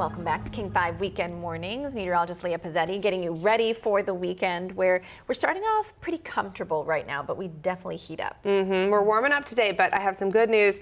Welcome back to King 5 Weekend Mornings. Meteorologist Leah Pezzetti getting you ready for the weekend where we're starting off pretty comfortable right now, but we definitely heat up. We're warming up today, but I have some good news.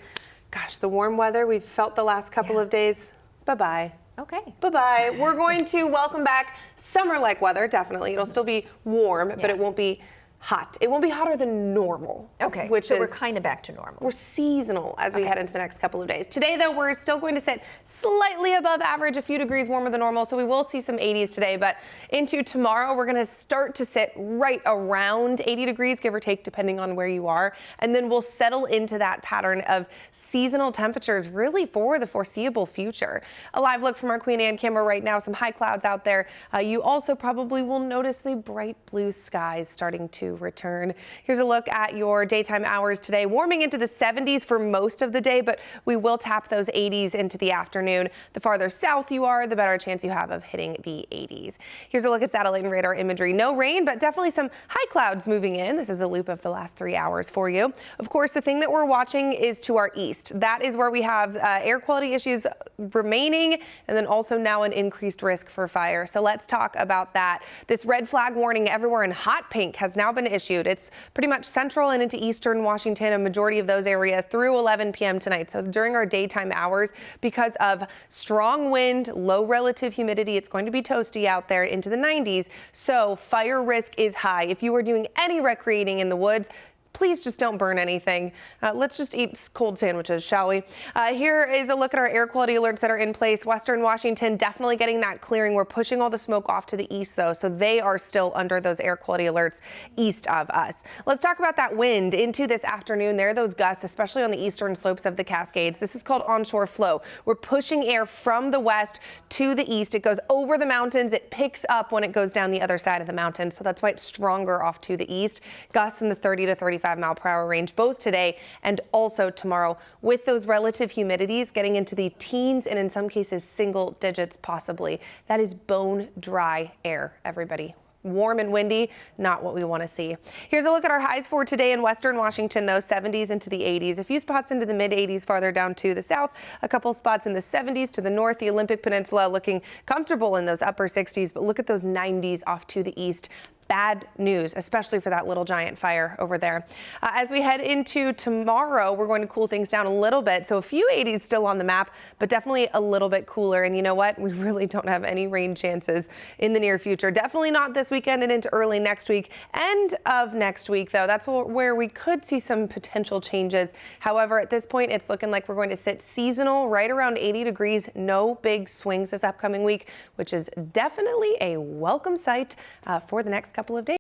Gosh, the warm weather we've felt the last couple of days, bye-bye. Okay. Bye-bye. We're going to welcome back summer-like weather, definitely. It'll still be warm, but it won't be hot. It won't be hotter than normal. Okay, so we're kind of back to normal. We're seasonal as we head into the next couple of days. Today, though, we're still going to sit slightly above average, a few degrees warmer than normal, so we will see some 80s today, but into tomorrow, we're going to start to sit right around 80 degrees, give or take, depending on where you are, and then we'll settle into that pattern of seasonal temperatures really for the foreseeable future. A live look from our Queen Anne camera right now, some high clouds out there. You also probably will notice the bright blue skies starting to return. Here's a look at your daytime hours today. Warming into the 70s for most of the day, but we will tap those 80s into the afternoon. The farther south you are, the better chance you have of hitting the 80s. Here's a look at satellite and radar imagery. No rain, but definitely some high clouds moving in. This is a loop of the last 3 hours for you. Of course, the thing that we're watching is to our east. That is where we have air quality issues remaining, and then also now an increased risk for fire. So let's talk about that. This red flag warning everywhere in hot pink has now been issued. It's pretty much central and into eastern Washington, a majority of those areas through 11 p.m. tonight. So during our daytime hours, because of strong wind, low relative humidity, it's going to be toasty out there into the 90s. So fire risk is high. If you are doing any recreating in the woods, please just don't burn anything. Let's just eat cold sandwiches, shall we? Here is a look at our air quality alerts that are in place. Western Washington definitely getting that clearing. We're pushing all the smoke off to the east, though, so they are still under those air quality alerts east of us. Let's talk about that wind into this afternoon. There are those gusts, especially on the eastern slopes of the Cascades. This is called onshore flow. We're pushing air from the west to the east. It goes over the mountains. It picks up when it goes down the other side of the mountain, so that's why it's stronger off to the east. Gusts in the 30 to 35-mile-per-hour range both today and also tomorrow, with those relative humidities getting into the teens and in some cases single digits possibly. That is bone dry air, everybody. Warm and windy, not what we want to see. Here's a look at our highs for today in Western Washington, though. 70s into the 80s. A few spots into the mid 80s farther down to the south. A couple spots in the 70s to the north. The Olympic Peninsula looking comfortable in those upper 60s, but look at those 90s off to the east. Bad news, especially for that Little Giant fire over there. As we head into tomorrow, we're going to cool things down a little bit. So a few 80s still on the map, but definitely a little bit cooler. And you know what? We really don't have any rain chances in the near future. Definitely not this weekend and into early next week. End of next week, though, that's where we could see some potential changes. However, at this point, it's looking like we're going to sit seasonal right around 80 degrees. No big swings this upcoming week, which is definitely a welcome sight for the next couple of days.